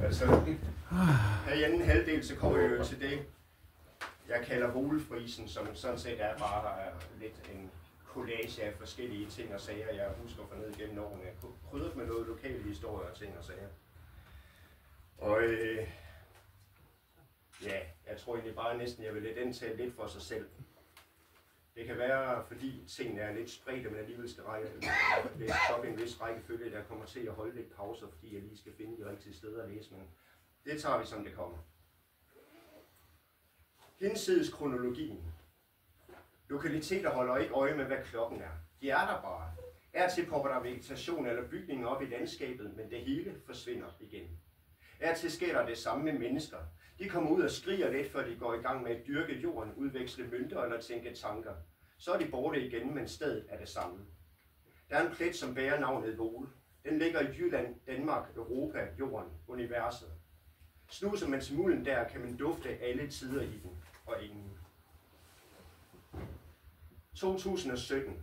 Altså, her i anden halvdel, så kommer jeg jo til det, jeg kalder volefrisen, som sådan set er bare lidt en collage af forskellige ting og sager, jeg husker fra ned igennem årene. Krydret med noget lokale historie og ting og sager. Og ja, jeg tror egentlig bare næsten, jeg vil lidt indtale lidt for sig selv. Det kan være, fordi tingene er lidt spredte, men alligevel skal læse op i en vis rækkefølge, der kommer til at holde lidt pauser, fordi jeg lige skal finde de rigtige steder at læse, men det tager vi som det kommer. Hinsides kronologien. Lokaliteter holder ikke øje med, hvad klokken er. De er der bare. Til popper der vegetation eller bygninger op i landskabet, men det hele forsvinder igen. Til sker der det samme med mennesker. De kommer ud og skriger lidt, før de går i gang med at dyrke jorden, udveksle mønter eller tænke tanker. Så er de borte igen, men stedet er det samme. Der er en plet, som bærer navnet Vole. Den ligger i Jylland, Danmark, Europa, jorden, universet. Snuser man til mulden der, kan man dufte alle tider i den, og ingen. 2017.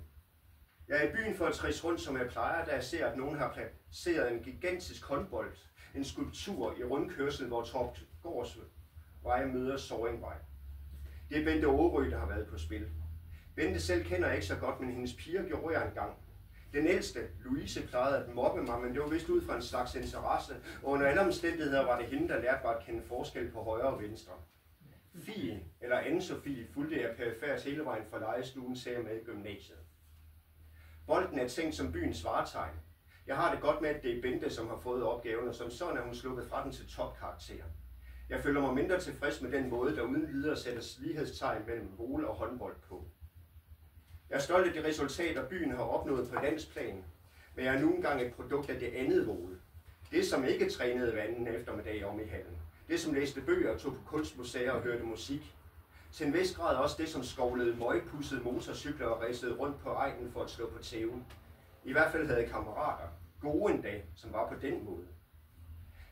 Jeg er i byen for at træse rundt, som jeg plejer, da jeg ser, at nogen har placeret en gigantisk håndbold, en skulptur i rundkørsel, hvor Torp Gårds vej møder Sorringvej. Det er Bente Aarø, der har været på spil. Bente selv kender jeg ikke så godt, men hendes piger gjorde jeg engang. Den ældste, Louise, plejede at mobbe mig, men det var vist ud fra en slags interesse, og under alle omstændigheder var det hende, der lærte mig at kende forskel på højre og venstre. Fie, eller Anne-Sophie, fulgte jeg perifært hele vejen fra legestuen, ser jeg med i gymnasiet. Bolden er tænkt som byens varetegn. Jeg har det godt med, at det er Bente, som har fået opgaven, og som sådan er hun sluppet fra den til topkarakter. Jeg føler mig mindre tilfreds med den måde, der uden videre sætter lighedstegn mellem vole og håndbold på. Jeg er stolt af de resultater, byen har opnået på landsplan, men jeg er nu engang et produkt af det andet vole. Det, som ikke trænede hver anden eftermiddag om i hallen. Det, som læste bøger, tog på kunstmuseer og hørte musik. Til en vis grad også det, som skovlede møgpudsede motorcykler og ræsede rundt på egnen for at slå på tæven. I hvert fald havde jeg kammerater, gode en dag, som var på den måde.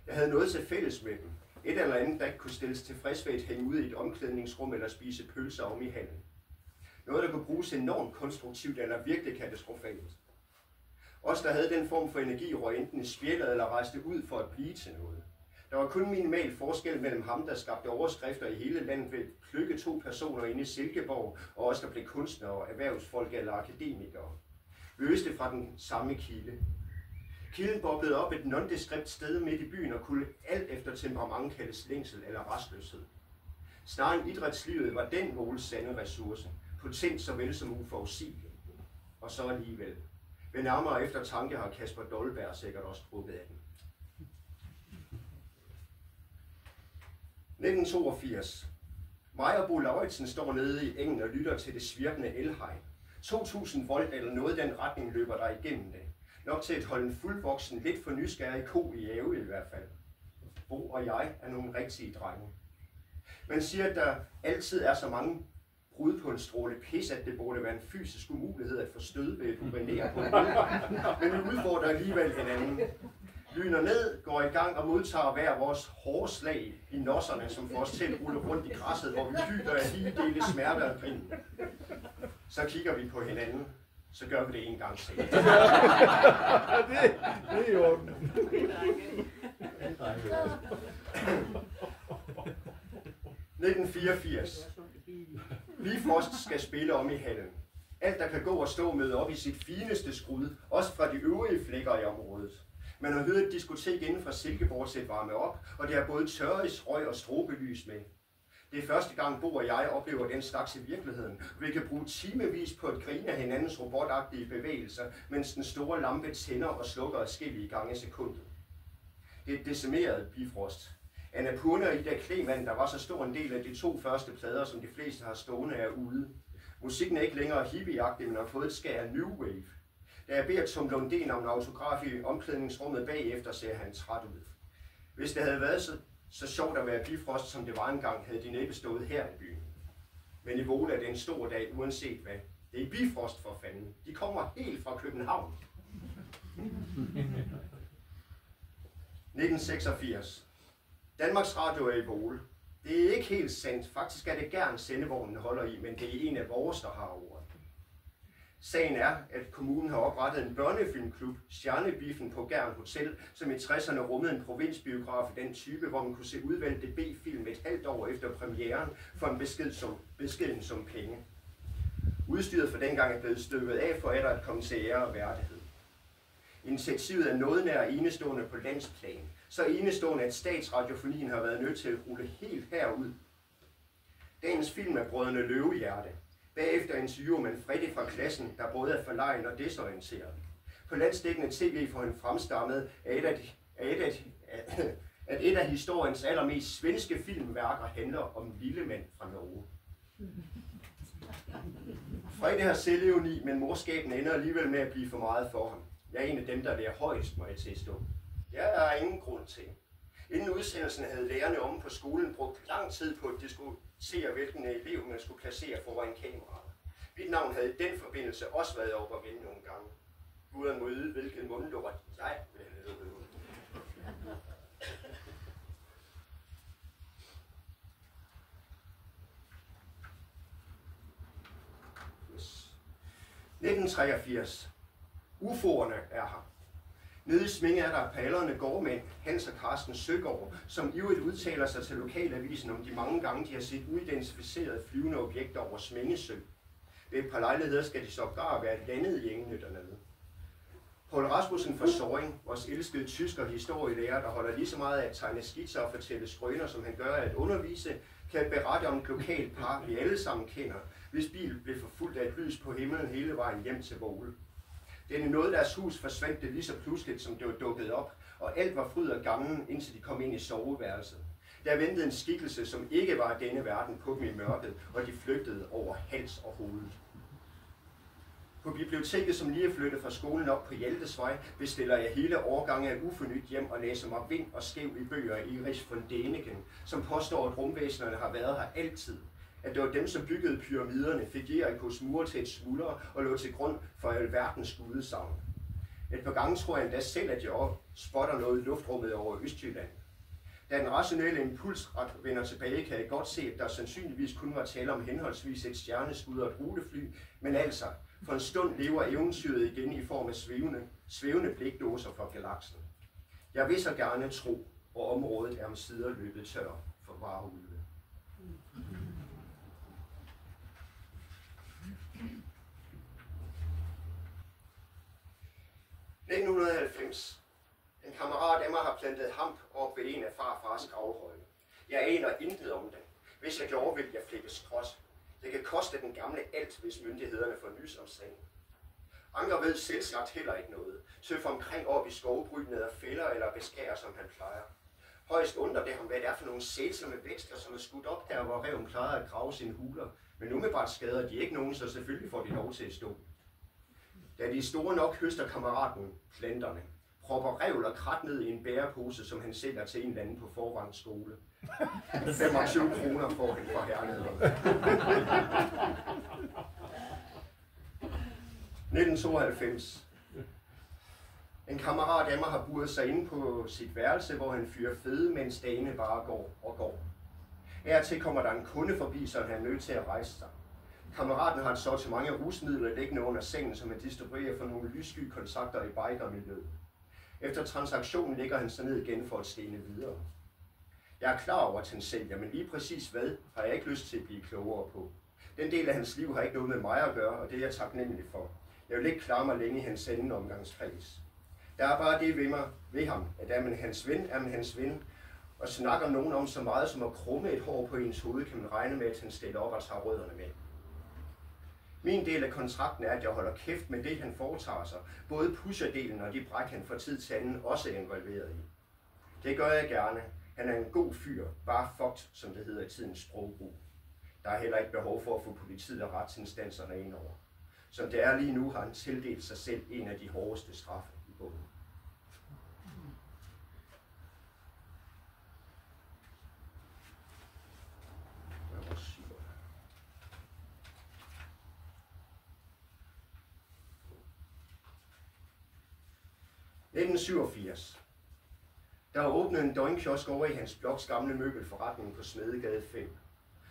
Jeg havde noget til fælles med dem. Et eller andet, der ikke kunne stilles tilfreds ved at hænge ud i et omklædningsrum eller spise pølser om i hallen. Noget, der kunne bruges enormt konstruktivt eller virkelig katastrofalt. Os, der havde den form for energi, røg enten i spjældet eller rejste ud for at blive til noget. Der var kun minimal forskel mellem ham, der skabte overskrifter i hele landet ved at plukke 2 personer inde i Silkeborg, og os, der blev kunstnere, erhvervsfolk eller akademikere. Vi øste fra den samme kilde. Kilden boblede op et nondeskript sted midt i byen og kunne alt efter temperament kaldes længsel eller restløshed. Snarere end idrætslivet var den Voles sande ressource, potent såvel som uforudsigelig. Og så alligevel. Ved nærmere eftertanke har Kasper Dolberg sikkert også drukket af den. 1982. Mig og Bo Lauritsen står nede i engen og lytter til det svirpende elhegn. 2000 volt eller noget i den retning løber der igennem det. Nok til at holde en fuldvoksen, lidt for nysgerrig ko i ave i hvert fald. Bo og jeg er nogle rigtige drenge. Man siger, at der altid er så mange brud på en stråle pis, at det burde være en fysisk umulighed at få stød ved at urinere på en men vi udfordrer alligevel hinanden. Lyner ned, går i gang og modtager hver vores hårde slag i nosserne, som får os til at rulle rundt i græsset, hvor vi hyler af lige dele smerte og grin. Så kigger vi på hinanden, så gør vi det en gang til. Det er i orden. 1984. Bifrost skal spille om i hallen. Alt, der kan gå og stå med op i sit fineste skrud, også fra de øvrige flækker i området. Man har hørt et diskotek inden fra Silkeborg sætte varme op, og det har både tørris, røg og strobelys med. Det er første gang, Bo og jeg oplever den slags i virkeligheden. Vi kan bruge timevis på at grine af hinandens robotagtige bevægelser, mens den store lampe tænder og slukker adskillige gange i sekundet. Det er et decimeret Bifrost. Annapurna og Ida Kleman, der var så stor en del af de 2 første plader, som de fleste har stående, er ude. Musikken er ikke længere hippieagtig, men har fået et skær af New Wave. Da jeg beder Tom Lundén om en autograf i omklædningsrummet bagefter, ser han træt ud. Hvis det havde været så sjovt at være Bifrost, som det var engang, havde de næppe stået her i byen. Men i Vole er det en stor dag, uanset hvad. Det er Bifrost for fanden. De kommer helt fra København. 1986. Danmarks Radio er i Vole. Det er ikke helt sandt. Faktisk er det gerne sendevognen holder i, men det er en af vores, der har ordet. Sagen er, at kommunen har oprettet en børnefilmklub, Stjernebiffen på Gern Hotel, som i 60'erne rummede en provinsbiograf i den type, hvor man kunne se udvalgte B-film et halvt år efter premieren for en beskeden som penge. Udstyret for dengang er blevet stykket af for at komme til ære og værdighed. Initiativet er noget nær enestående på landsplan, så enestående, at statsradiofonien har været nødt til at rulle helt herud. Dagens film er Brødrene Løvehjerte. Bagefter interviewer man Freddy fra klassen, der både er forlegen og desorienteret. På landsdækkende tv får han fremstammet, at et af historiens allermest svenske filmværker handler om Lillemand fra Norge. Freddy har selvevni, men morskaben ender alligevel med at blive for meget for ham. Jeg er en af dem, der lærer højst, må jeg tilstå. Jeg har ingen grund til. Inden udsendelsen havde lærerne omme på skolen brugt lang tid på at diskutere, hvilken elev man skulle placere foran kameraet. Mit navn havde i den forbindelse også været oppe og vende nogle gange. Guderne må yde, hvilket mundlukker jeg vil have. Yes. 1983. UFO'erne er her. Nede i Sminge er der Pallerne gårdmænd, Hans og Carsten Søgaard, som ivrigt udtaler sig til lokalavisen om de mange gange, de har set uidentificerede flyvende objekter over Smingesø. Ved et par lejligheder skal de sågar være landet i engene dernede. Poul Rasmussen fra Sorring, vores elskede tysker historielærer, der holder lige så meget af at tegne skitser og fortælle skrøner, som han gør at undervise, kan berette om et lokalt par, vi alle sammen kender, hvis bil blev forfulgt af et lys på himlen hele vejen hjem til Vole. Den i noget deres hus forsvandt det lige så pludseligt, som det var dukket op, og alt var fryd og gammen, indtil de kom ind i soveværelset. Der ventede en skikkelse, som ikke var af denne verden, på dem i mørket, og de flygtede over hals og hoved. På biblioteket, som lige er flyttet fra skolen op på Hjaltesvej, bestiller jeg hele årgange af ufornyt hjem og læser mig vind og skæv i bøger af Erich von Däniken, som påstår, at rumvæsenerne har været her altid. At det var dem, som byggede pyramiderne, fik Jerikos mure til et smuldre og lå til grund for alverdens gudesagn. Et par gange tror jeg endda selv, at jeg spotter noget i luftrummet over Østjylland. Da den rationelle impulsret vender tilbage, kan jeg godt se, at der sandsynligvis kun var tale om henholdsvis et stjerneskud og et rutefly, men altså, for en stund lever eventyret igen i form af svævende blikdåser for galaksen. Jeg vil så gerne tro, og området er omsider løbet tør for varulve. I 1990. En kammerat af mig har plantet hamp op ved en af farfars gravhøje. Jeg aner intet om det. Hvis jeg gjorde, ville jeg flippe skråt. Det kan koste den gamle alt, hvis myndighederne får nys om sagen. Anker ved selvsagt heller ikke noget. Tøffer omkring op i skovbrydende og fælder eller beskærer, som han plejer. Højst undrer det ham, hvad det er for nogle sælsomme vækster, som er skudt op der, hvor reven plejede at grave sine huler. Men umiddelbart skader de ikke nogen, så selvfølgelig får de lov til at stå. Da de store nok høster kammeraten planterne, propper revl og krat ned i en bærepose, som han sælger til en eller anden på Forvangs skole. 25 kroner får han fra hernede. 1992. En kammerat af mig har buret sig inde på sit værelse, hvor han fyrer fede, mens dagene bare går og går. Hertil kommer der en kunde forbi, så han er nødt til at rejse sig. Kammeraten har et sortiment af rusmidler liggende under sengen, som han distribuerer for nogle lyssky kontakter i bikermiljøet. Efter transaktionen ligger han sig ned igen for at stene videre. Jeg er klar over, at han sælger, men lige præcis hvad, har jeg ikke lyst til at blive klogere på. Den del af hans liv har ikke noget med mig at gøre, og det er jeg taknemmelig for. Jeg vil ikke klare mig længe i hans anden omgangskreds. Der er bare det ved ham, at er man hans ven, er man hans ven. Og snakker nogen om så meget som at krumme et hår på ens hoved, kan man regne med, at han stiller op og tager rødderne med. Min del af kontrakten er, at jeg holder kæft med det, han foretager sig. Både pusherdelen og de bræk, han fra tid til anden også er involveret i. Det gør jeg gerne. Han er en god fyr, bare fucked, som det hedder i tidens sprogbrug. Der er heller ikke behov for at få politiet og retsinstanserne ind over. Som det er lige nu, har han tildelt sig selv en af de hårdeste straffe i bogen. I 1987. Der var åbnet en døgnkiosk over i hans bloks gamle møbelforretning på Smedegade 5.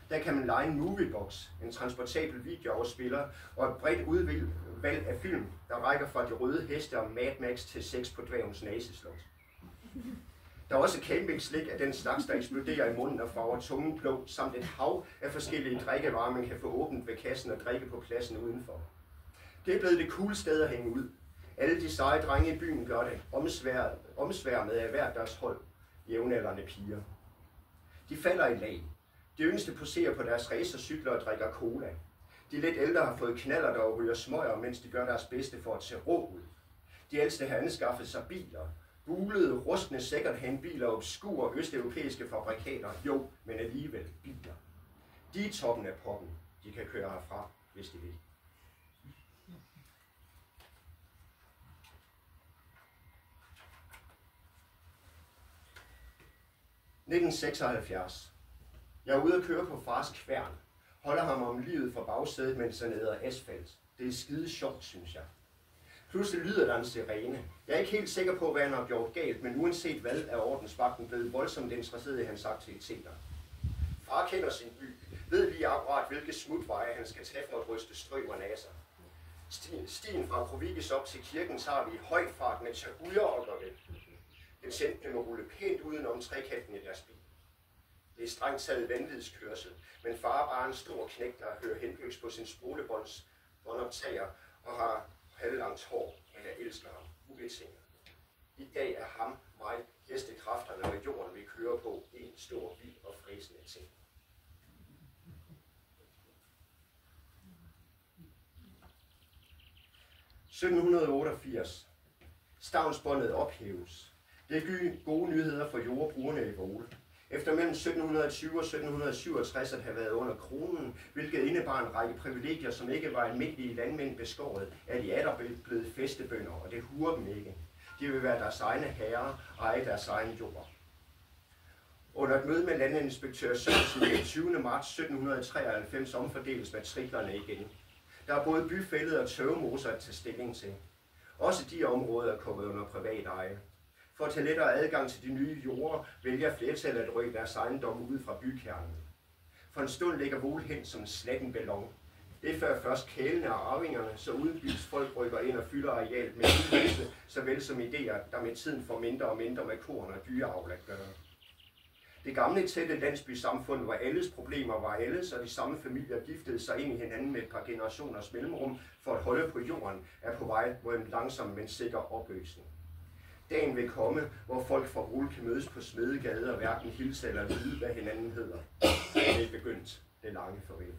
Der kan man lege en moviebox, en transportabel videoafspiller og et bredt udvalg af film, der rækker fra De Røde Heste og Mad Max til Sex på Dværgens Naseslot. Der er også campingslik af den slags, der eksploderer i munden og farver tungen blå, samt et hav af forskellige drikkevarer, man kan få åbent ved kassen og drikke på pladsen udenfor. Det er blevet det cool sted at hænge ud. Alle de seje drenge i byen gør det, omsværmet af hver deres hold, jævnaldrende piger. De falder i lag. De yngste poserer på deres racercykler og drikker cola. De lidt ældre har fået knaller, der ryger smøger, mens de gør deres bedste for at se rå ud. De ældste har anskaffet sig biler. Bulede, rustne second-hand-biler og obskure østeuropæiske fabrikater. Jo, men alligevel biler. De er toppen af poppen. De kan køre herfra, hvis de vil. – 1976. Jeg er ude at køre på fars kværn. Holder ham om livet fra bagsædet, mens han æder asfalt. Det er skide sjovt, synes jeg. Pludselig lyder der en sirene. Jeg er ikke helt sikker på, hvad han har gjort galt, men uanset hvad er ordensvagten blevet voldsomt interesseret i hans aktiviteter. Far kender sin by, ved lige akkurat, hvilke smutveje han skal tage for at ryste strøv og naser. Stien fra Provikis op til kirken tager vi i høj fart, mens jeg hujer og går væk. Betjentene må rulle pænt udenom trekanten i deres bil. Det er strengt taget vanvidskørsel, men far er bare en stor knægt, der hører henbøks på sin spolebåndoptager og har halvlangt hår, og jeg elsker ham ubetinget. I dag er ham, mig, hestekræfterne og jorden, vi kører på en stor, vild og fræsende ting. – 1788. Stavnsbåndet ophæves. Det er gode nyheder for jordbrugerne i Vole. Efter mellem 1720 og 1767 at have været under kronen, hvilket indebar en række privilegier, som ikke var almindelige landmænd beskåret, er de atter blevet fæstebønder, og det huer dem ikke. De vil være deres egne herrer og eje deres egen jord. Under et møde med landinspektør Sørensen den 20. marts 1793 omfordeles matriklerne igen. Der er både byfældet og tørvemoser at tage stilling til. Også de områder er kommet under privat eje. For at tage lettere adgang til de nye jorder, vælger flertallet at rykke deres ejendomme ud fra bykernen. For en stund ligger Vole hen som en slatten ballon. Det er før først kælene og arvingerne, så udenbys folk rykker ind og fylder arealet med udvidelse, såvel som idéer, der med tiden får mindre og mindre med korn og dyreavl at gøre. Det gamle tætte landsbysamfund, hvor alles problemer var alles, og de samme familier giftede sig ind i hinanden med et par generationers mellemrum for at holde på jorden, er på vej mod en langsom, men sikker opløsning. Dagen vil komme, hvor folk fra Vole kan mødes på Smedegade og hverken hilse eller vide, hvad hinanden hedder. Det er begyndt det lange farvel.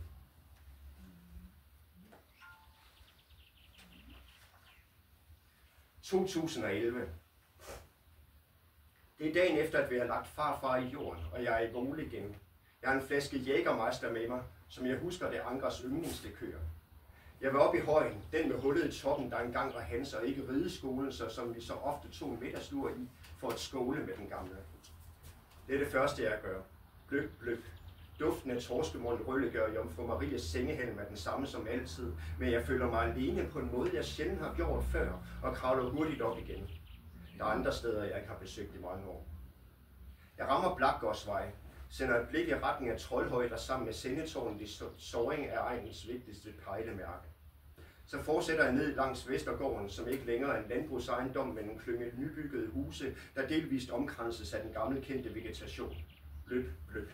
– 2011. Det er dagen efter, at vi har lagt farfar i jorden, og jeg er i Vole igen. Jeg har en flaske Jägermeister med mig, som jeg husker det Ankers yndlingslikør. Jeg vil op i højen, den med hullet i toppen, der engang var hans og ikke rideskolen, så som vi så ofte tog en middagslur i, for at skåle med den gamle. Det er det første, jeg gør. Bløk, bløk. Duften af torskemund rølle gør Jomfru Marias sengehalm er den samme som altid, men jeg føler mig alene på en måde, jeg sjældent har gjort før, og kravler hurtigt op igen. Der er andre steder, jeg ikke har besøgt i mange år. Jeg rammer Blackgårdsvej, sender et blik i retning af Troldhøj, der sammen med Sendetårnet i Sorring er egnens vigtigste pejlemærke. Så fortsætter jeg ned langs Vestergården, som ikke længere er en landbrugsejendom, men en klynge nybyggede huse, der delvist omkranses af den gamle kendte vegetation. Bløb, bløb.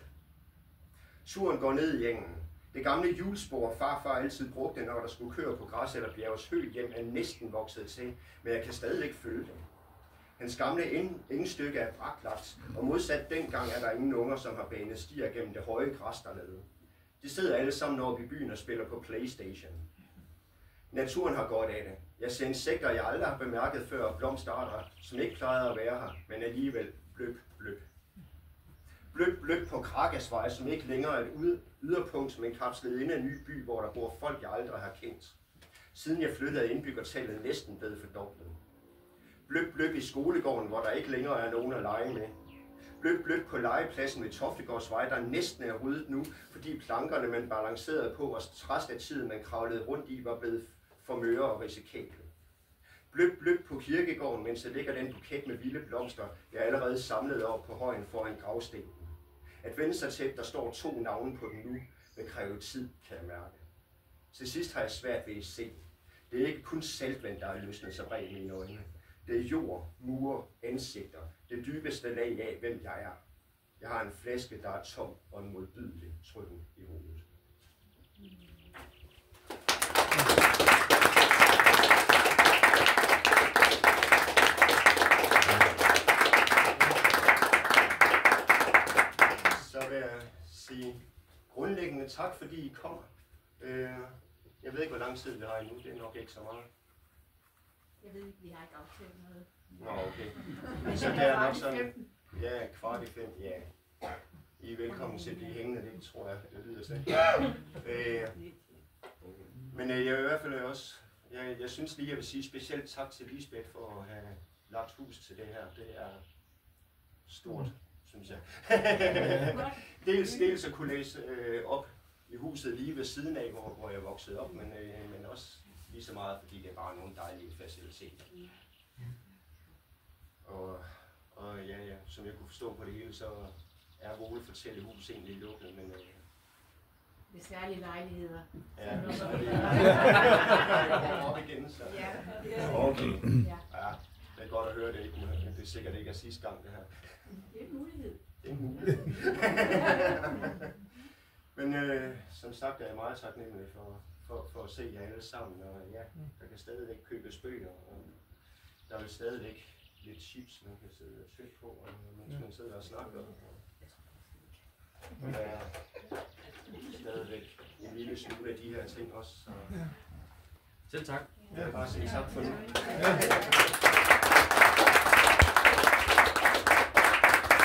Turen går ned i engen. Det gamle hjulspor, farfar altid brugte, når der skulle køre på græs eller bjerges hø hjem, er næsten vokset til, men jeg kan stadigvæk følge det. Hans gamle engstykke er braklagt, og modsat dengang er der ingen unger, som har banet stier gennem det høje græs dernede. De sidder alle sammen oppe i byen og spiller på PlayStation. Naturen har godt af det. Jeg ser insekter, jeg aldrig har bemærket før, og blomsterarter, som ikke plejede at være her, men alligevel bløb, bløb. Bløb, bløb på Krakkesvej, som ikke længere er et yderpunkt, men kapslet ind af en ny by, hvor der bor folk, jeg aldrig har kendt. Siden jeg flyttede, er indbyggertallet næsten blevet fordoblet. Bløb, bløb i skolegården, hvor der ikke længere er nogen at lege med. Bløb, bløb på legepladsen ved Toftegårdsvej, der næsten er ryddet nu, fordi plankerne, man balancerede på, var træst af tiden, man kravlede rundt i, var blevet for møre og risikable. Bløb, bløb på kirkegården, mens der ligger den buket med vilde blomster, jeg allerede samlede op på højen foran gravstenen. At vende sig til, at der står 2 navne på den nu, vil kræve tid, kan jeg mærke. Til sidst har jeg svært ved at se. Det er ikke kun saltvand, der er løsnet sig bredt i mine øjne. Det er jord, mure, ansigter, det dybeste lag af, hvem jeg er. Jeg har en flaske, der er tom og en modbydelig trykken i hovedet. Så vil jeg sige grundlæggende tak, fordi I kommer. Jeg ved ikke, hvor lang tid vi har endnu. Det er nok ikke så meget. Jeg ved ikke, vi har ikke aftalt noget. Nå, okay. Så det er nok sådan, ja, 4:15, ja. I er velkommen til at blive hængende, det tror jeg, det lyder til. Men jeg vil i hvert fald også, jeg synes lige, jeg vil sige specielt tak til Lisbeth for at have lagt hus til det her. Det er stort, synes jeg. dels at kunne læse op i huset lige ved siden af, hvor jeg voksede op, men også lige så meget, fordi det er bare nogle dejlige faciliteter. Og ja, som jeg kunne forstå på det hele, så er Vole Fortællehus egentlig lukket, men Ved særlige lejligheder. ja, så er det op igen, så okay. Ja, det er godt at høre det, ikke, men det er sikkert ikke sidste gang, det her. Det er en mulighed. Det er en mulighed. Men som sagt er jeg meget taknemmelig for at se jer alle sammen, og ja, der kan stadigvæk købes bøger, og der er stadigvæk lidt chips, man kan sidde og tykke på, mens man sidder og snakker. Og der er stadigvæk en lille smule af de her ting også. Så. Selv tak. Jeg vil bare sige tak for nu.